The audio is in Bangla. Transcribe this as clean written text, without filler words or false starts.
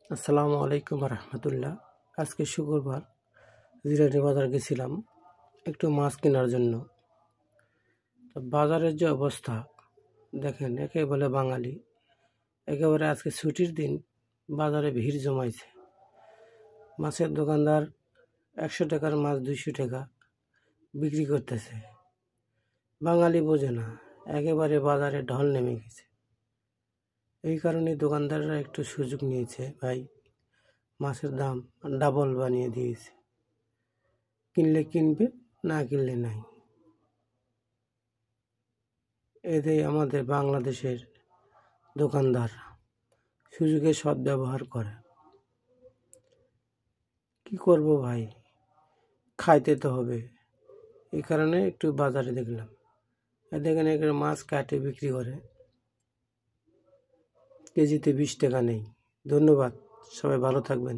আসসালামু আলাইকুম রহমতুল্লাহ। আজকে শুক্রবার জিরানি বাজার গেছিলাম একটু মাছ কেনার জন্য। তো বাজারের যে অবস্থা দেখেন, একে বলে বাঙালি, একেবারে আজকে ছুটির দিন বাজারে ভিড় জমাইছে। মাছের দোকানদার 100 টাকার মাছ 200 টাকা বিক্রি করতেছে। বাঙালি বোঝে না, একেবারে বাজারে ঢল নেমে গেছে। এই কারণে দোকানদাররা একটু সুযোগ নিয়েছে, ভাই মাছের দাম ডাবল বানিয়ে দিয়েছে, কিনলে কিনবে, না কিনলে নাই। এতেই আমাদের বাংলাদেশের দোকানদার সুযোগের সদ্ব্যবহার করে। কি করব ভাই, খাইতে তো হবে, এই কারণে একটু বাজারে দেখলাম। দেখেন এখানে মাছ কাটে বিক্রি করে, কেজিতে 20 টাকা নেই। ধন্যবাদ, সবাই ভালো থাকবেন।